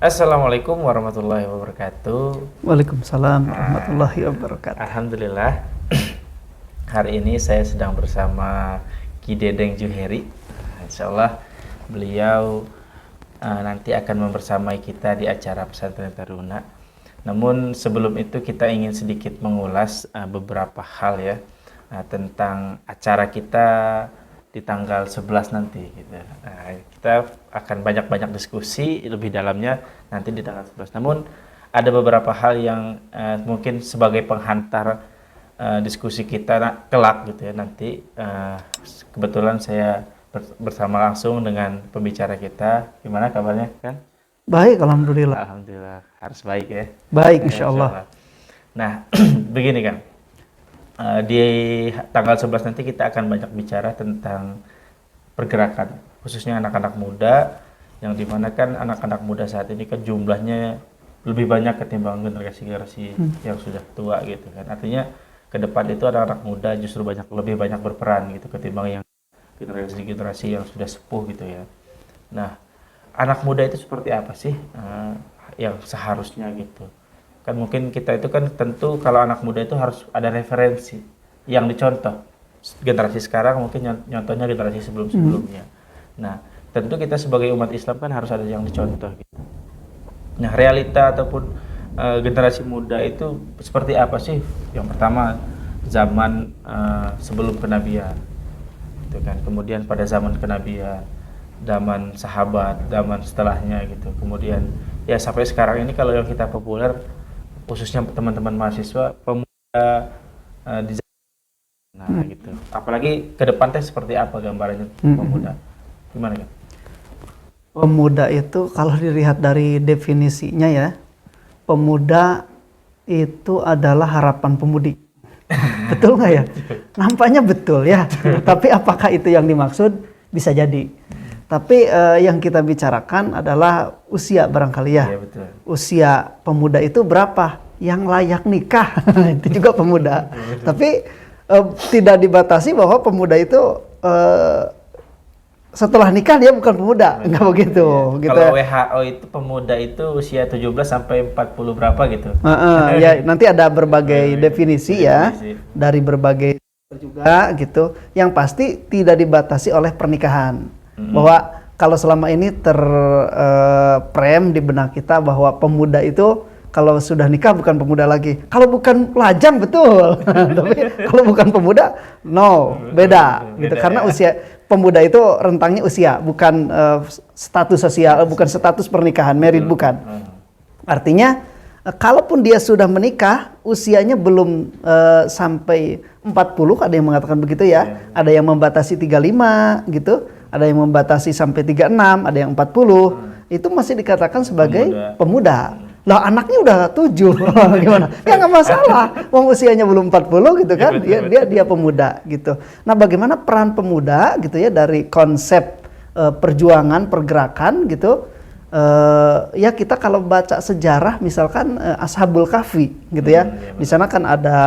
Assalamualaikum warahmatullahi wabarakatuh. Waalaikumsalam warahmatullahi wabarakatuh. Alhamdulillah, hari ini saya sedang bersama Ki Dedeng Juheri. Insya Allah beliau nanti akan membersamai kita di acara Pesantren Taruna. Namun sebelum itu kita ingin sedikit mengulas beberapa hal ya tentang acara kita di tanggal 11 nanti gitu. Kita akan banyak-banyak diskusi lebih dalamnya nanti di tanggal 11. Namun ada beberapa hal yang mungkin sebagai penghantar diskusi kita kelak gitu ya nanti. Kebetulan saya bersama langsung dengan pembicara kita. Gimana kabarnya kan? Baik, alhamdulillah. Alhamdulillah, harus baik ya. Baik, insya Allah. Nah, begini kan. Di tanggal 11 nanti kita akan banyak bicara tentang pergerakan, khususnya anak-anak muda, yang dimana kan anak-anak muda saat ini kan jumlahnya lebih banyak ketimbang generasi-generasi yang sudah tua gitu kan. Artinya ke depan itu anak-anak muda justru lebih banyak berperan gitu ketimbang yang generasi-generasi yang sudah sepuh gitu ya. Nah, anak muda itu seperti apa sih yang seharusnya gitu? Kan mungkin kita itu kan tentu kalau anak muda itu harus ada referensi yang dicontoh. Generasi sekarang mungkin nyontohnya generasi sebelum-sebelumnya. Nah, tentu kita sebagai umat Islam kan harus ada yang dicontoh gitu. Nah, realita ataupun generasi muda itu seperti apa sih? Yang pertama zaman sebelum kenabian. Gitu kan. Kemudian pada zaman kenabian, zaman sahabat, zaman setelahnya gitu. Kemudian ya sampai sekarang ini kalau yang kita populer khususnya teman-teman mahasiswa pemuda di gitu. Apalagi ke depan teh seperti apa gambarannya pemuda? Gimana kan? Pemuda itu kalau dilihat dari definisinya ya, pemuda itu adalah harapan pemudi. Betul nggak ya? Nampaknya betul ya. Tapi apakah itu yang dimaksud? Bisa jadi. Tapi yang kita bicarakan adalah usia barangkali ya. Iya, betul. Usia pemuda itu berapa? Yang layak nikah. Itu juga pemuda. Tapi tidak dibatasi bahwa pemuda itu setelah nikah dia bukan pemuda. Enggak begitu. Iya. Gitu. Kalau WHO itu pemuda itu usia 17 sampai 40 berapa gitu. Ya, nanti ada berbagai definisi ya. Dari berbagai juga gitu. Yang pasti tidak dibatasi oleh pernikahan. Bahwa kalau selama ini terprem di benak kita bahwa pemuda itu kalau sudah nikah bukan pemuda lagi. Kalau bukan lajang betul. Tapi kalau bukan pemuda beda gitu. Karena usia pemuda itu rentangnya usia, bukan status sosial, bukan status pernikahan, married bukan. Artinya kalaupun dia sudah menikah, usianya belum sampai 40, ada yang mengatakan begitu ya. Ada yang membatasi 35 gitu. Ada yang membatasi sampai 36, ada yang 40. Itu masih dikatakan sebagai pemuda. Lah anaknya udah 7. Gimana? Ya nggak masalah. Wong usianya belum 40 gitu kan. Dia pemuda gitu. Nah, bagaimana peran pemuda gitu ya dari konsep perjuangan, pergerakan gitu. Ya kita kalau baca sejarah misalkan Ashabul Kahfi gitu ya. Di sana kan ada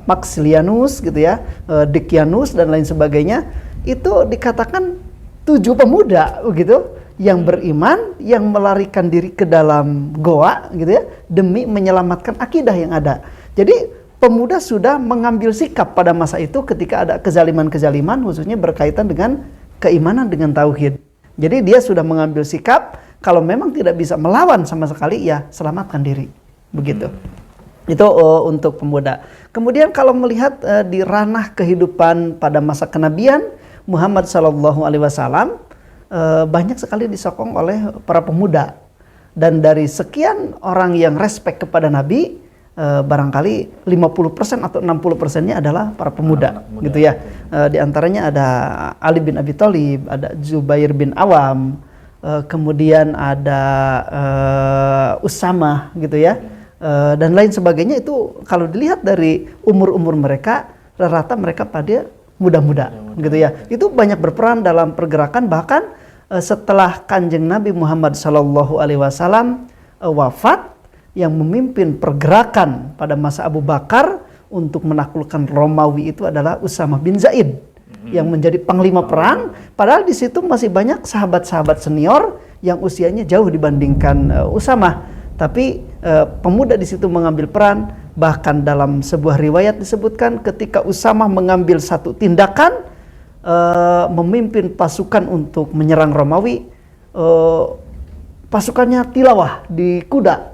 Maxilianus gitu ya, Decianus dan lain sebagainya. Itu dikatakan 7 pemuda begitu yang beriman, yang melarikan diri ke dalam goa gitu ya demi menyelamatkan akidah yang ada. Jadi pemuda sudah mengambil sikap pada masa itu ketika ada kezaliman-kezaliman khususnya berkaitan dengan keimanan dengan tauhid. Jadi dia sudah mengambil sikap kalau memang tidak bisa melawan sama sekali ya selamatkan diri. Begitu. Itu untuk pemuda. Kemudian kalau melihat di ranah kehidupan pada masa kenabian Muhammad Sallallahu Alaihi Wasallam banyak sekali disokong oleh para pemuda. Dan dari sekian orang yang respect kepada Nabi, barangkali 50% atau 60%-nya adalah para pemuda, gitu ya. Di antaranya ada Ali bin Abi Thalib, ada Zubair bin Awam, kemudian ada Usamah, gitu ya. Dan lain sebagainya. Itu kalau dilihat dari umur-umur mereka, rata-rata mereka pada muda-muda gitu ya. Itu banyak berperan dalam pergerakan, bahkan setelah Kanjeng Nabi Muhammad Sallallahu Alaihi Wasallam wafat, yang memimpin pergerakan pada masa Abu Bakar untuk menaklukkan Romawi itu adalah Usamah bin Zaid yang menjadi panglima perang. Padahal di situ masih banyak sahabat-sahabat senior yang usianya jauh dibandingkan Usamah. Tapi pemuda di situ mengambil peran. Bahkan dalam sebuah riwayat disebutkan ketika Usamah mengambil satu tindakan memimpin pasukan untuk menyerang Romawi, pasukannya tilawah di kuda.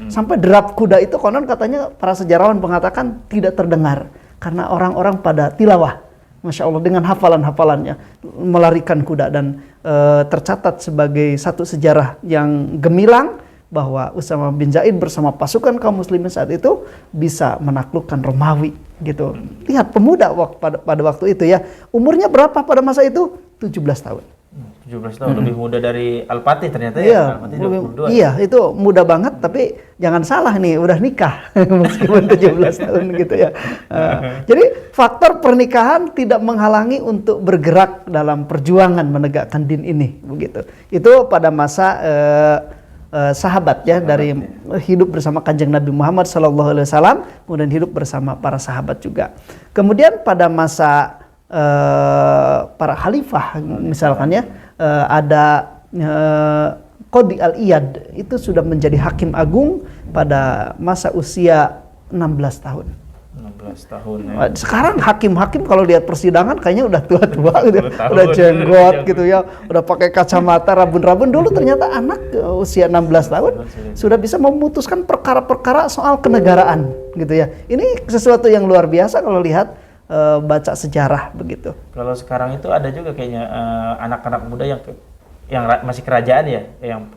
Sampai derap kuda itu konon katanya para sejarawan mengatakan tidak terdengar karena orang-orang pada tilawah. Masya Allah, dengan hafalan-hafalannya melarikan kuda. Dan tercatat sebagai satu sejarah yang gemilang bahwa Usamah bin Zaid bersama pasukan kaum muslimin saat itu bisa menaklukkan Romawi gitu. Lihat pemuda pada waktu itu ya. Umurnya berapa pada masa itu? 17 tahun. 17 tahun, lebih muda dari Al-Fatih ternyata iya, ya. Al-Fatih 22. Iya, itu muda banget, tapi jangan salah nih, udah nikah meskipun 17 tahun gitu ya. Jadi faktor pernikahan tidak menghalangi untuk bergerak dalam perjuangan menegakkan din ini, begitu. Itu pada masa sahabat ya, dari hidup bersama Kanjeng Nabi Muhammad SAW, kemudian hidup bersama para sahabat juga. Kemudian pada masa para khalifah misalkan ya, ada Qadhi Al-Iyad, itu sudah menjadi hakim agung pada masa usia 16 tahun. 16 tahun ya. Sekarang hakim-hakim kalau lihat persidangan kayaknya udah tua-tua gitu, udah jenggot gitu ya, udah pakai kacamata, rabun-rabun. Dulu ternyata anak usia 16 tahun sudah bisa memutuskan perkara-perkara soal kenegaraan gitu ya. Ini sesuatu yang luar biasa kalau lihat baca sejarah begitu. Kalau sekarang itu ada juga kayaknya anak-anak muda yang masih kerajaan ya, yang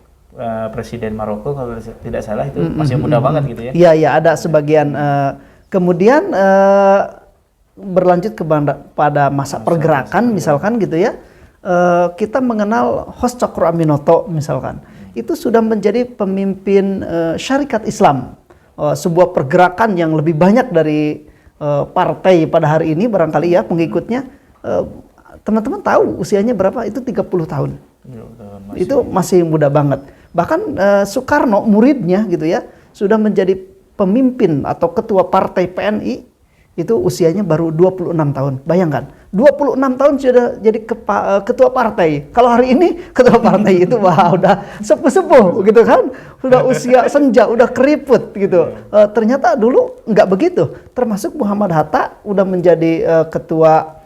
presiden Maroko kalau tidak salah itu masih muda banget gitu ya. Iya, iya, ada sebagian. Kemudian berlanjut pada masa pergerakan misalkan gitu ya. Kita mengenal Hos Cokro Aminoto misalkan. Itu sudah menjadi pemimpin syarikat Islam. Sebuah pergerakan yang lebih banyak dari partai pada hari ini barangkali ya pengikutnya. Teman-teman tahu usianya berapa? Itu 30 tahun. Itu masih muda banget. Bahkan Soekarno muridnya gitu ya sudah menjadi pemimpin atau ketua partai PNI, itu usianya baru 26 tahun. Bayangkan, 26 tahun sudah jadi ketua partai. Kalau hari ini ketua partai itu wah udah sepuh-sepuh gitu kan. Sudah usia senja, udah keriput gitu. Ternyata dulu nggak begitu. Termasuk Muhammad Hatta udah menjadi ketua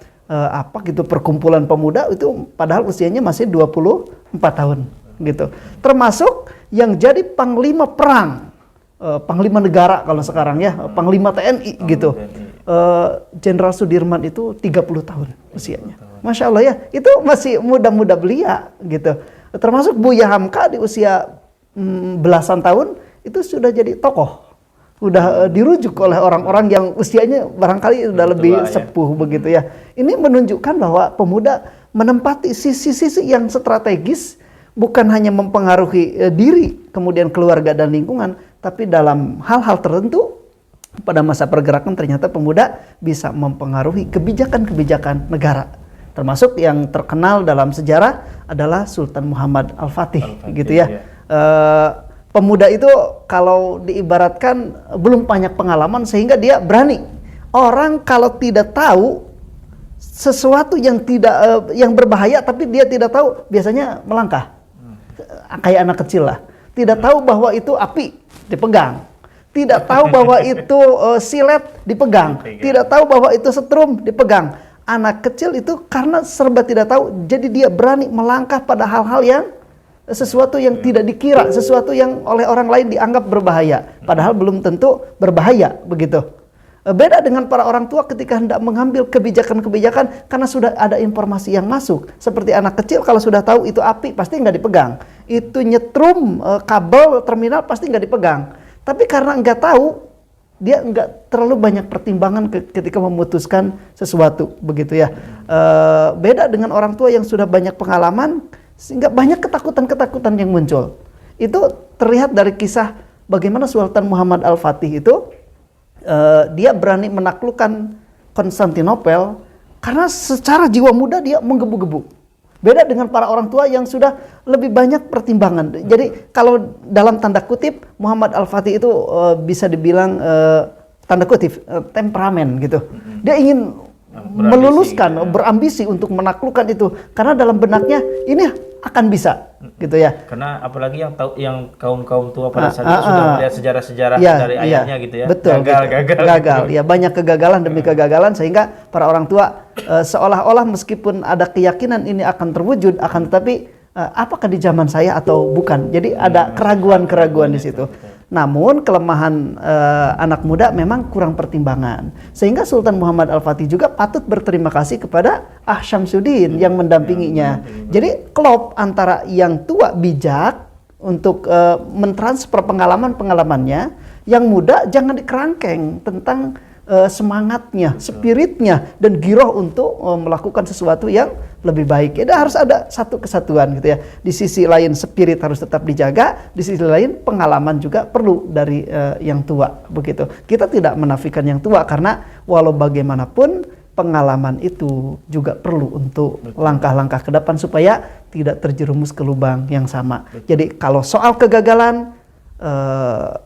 perkumpulan pemuda itu padahal usianya masih 24 tahun gitu. Termasuk yang jadi panglima perang, panglima negara kalau sekarang ya, panglima TNI gitu. Jenderal Sudirman itu 30 tahun usianya. Masya Allah ya, itu masih muda-muda belia gitu. Termasuk Buya Hamka di usia belasan tahun itu sudah jadi tokoh. Udah dirujuk oleh orang-orang yang usianya barangkali udah lebih sepuh begitu ya. Ini menunjukkan bahwa pemuda menempati sisi-sisi yang strategis, bukan hanya mempengaruhi diri, kemudian keluarga dan lingkungan, tapi dalam hal-hal tertentu pada masa pergerakan ternyata pemuda bisa mempengaruhi kebijakan-kebijakan negara. Termasuk yang terkenal dalam sejarah adalah Sultan Muhammad Al-Fatih gitu ya. Pemuda itu kalau diibaratkan belum banyak pengalaman sehingga dia berani. Orang kalau tidak tahu sesuatu yang yang berbahaya tapi dia tidak tahu, biasanya melangkah. Kayak anak kecil lah. Tidak tahu bahwa itu api, dipegang. Tidak tahu bahwa itu silet, dipegang. Tidak tahu bahwa itu setrum, dipegang. Anak kecil itu karena serba tidak tahu, jadi dia berani melangkah pada hal-hal yang sesuatu yang tidak dikira, sesuatu yang oleh orang lain dianggap berbahaya, padahal belum tentu berbahaya begitu. Beda dengan para orang tua ketika hendak mengambil kebijakan-kebijakan karena sudah ada informasi yang masuk. Seperti anak kecil kalau sudah tahu itu api pasti nggak dipegang. Itu nyetrum kabel terminal pasti nggak dipegang. Tapi karena nggak tahu, dia nggak terlalu banyak pertimbangan ketika memutuskan sesuatu begitu ya. Beda dengan orang tua yang sudah banyak pengalaman sehingga banyak ketakutan-ketakutan yang muncul. Itu terlihat dari kisah bagaimana Sultan Muhammad Al-Fatih itu dia berani menaklukkan Konstantinopel karena secara jiwa muda dia menggebu-gebu. Beda dengan para orang tua yang sudah lebih banyak pertimbangan. Jadi kalau dalam tanda kutip Muhammad Al-Fatih itu bisa dibilang tanda kutip temperamen gitu. Dia ingin meluluskan, berambisi untuk menaklukkan itu karena dalam benaknya ini akan bisa gitu ya. Karena apalagi yang kaum tua pada saat Ah, itu sudah ah. melihat sejarah-sejarah Iya, dari iya. ayahnya gitu ya. Betul, gagal. Ya, banyak kegagalan demi kegagalan sehingga para orang tua seolah-olah meskipun ada keyakinan ini akan terwujud, akan tetapi apakah di zaman saya atau bukan. Jadi ada keraguan-keraguan di situ. Namun kelemahan anak muda memang kurang pertimbangan. Sehingga Sultan Muhammad Al-Fatih juga patut berterima kasih kepada Ah Syamsuddin yang mendampinginya. Jadi klop antara yang tua bijak untuk mentransfer pengalaman-pengalamannya, yang muda jangan dikerangkeng tentang semangatnya, spiritnya, dan giroh untuk melakukan sesuatu yang lebih baik. Jadi harus ada satu kesatuan gitu ya. Di sisi lain spirit harus tetap dijaga, di sisi lain pengalaman juga perlu dari yang tua begitu. Kita tidak menafikan yang tua karena walau bagaimanapun pengalaman itu juga perlu untuk langkah-langkah ke depan supaya tidak terjerumus ke lubang yang sama. Jadi kalau soal kegagalan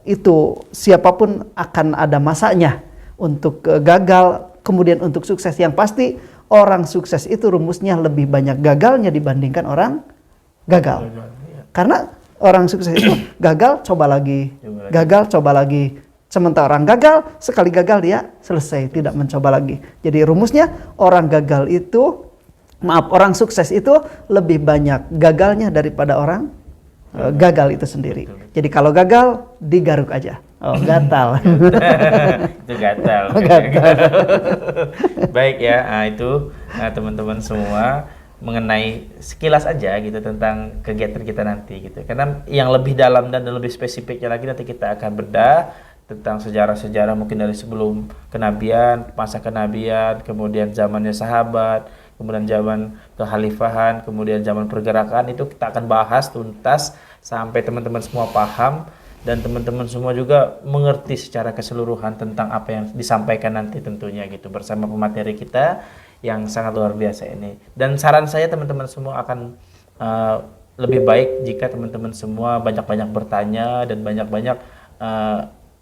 itu siapapun akan ada masanya untuk gagal, kemudian untuk sukses. Yang pasti orang sukses itu rumusnya lebih banyak gagalnya dibandingkan orang gagal. Karena orang sukses itu gagal coba lagi, gagal coba lagi. Sementara orang gagal, sekali gagal dia selesai, tidak mencoba lagi. Jadi rumusnya orang sukses itu lebih banyak gagalnya daripada orang gagal itu sendiri. Jadi kalau gagal digaruk aja. Oh, gatal. Itu gatal. Gatal. Baik ya, itu teman-teman semua mengenai sekilas aja gitu tentang kegiatan kita nanti gitu. Karena yang lebih dalam dan lebih spesifiknya lagi nanti kita akan bedah tentang sejarah-sejarah mungkin dari sebelum kenabian, masa kenabian, kemudian zamannya sahabat, kemudian zaman kekhalifahan, kemudian zaman pergerakan, itu kita akan bahas tuntas sampai teman-teman semua paham dan teman-teman semua juga mengerti secara keseluruhan tentang apa yang disampaikan nanti tentunya gitu bersama pemateri kita yang sangat luar biasa ini. Dan saran saya teman-teman semua akan lebih baik jika teman-teman semua banyak-banyak bertanya dan banyak-banyak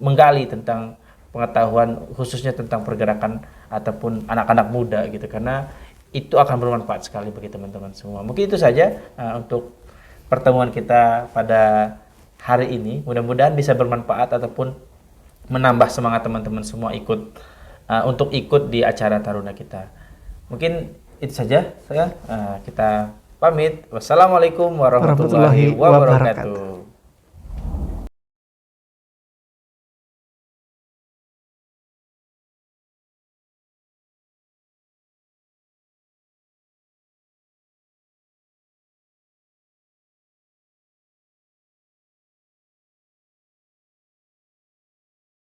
menggali tentang pengetahuan khususnya tentang pergerakan ataupun anak-anak muda gitu, karena itu akan bermanfaat sekali bagi teman-teman semua. Mungkin itu saja untuk pertemuan kita pada hari ini. Mudah-mudahan bisa bermanfaat ataupun menambah semangat teman-teman semua untuk ikut di acara Taruna kita. Mungkin itu saja kita pamit. Wassalamualaikum warahmatullahi wabarakatuh.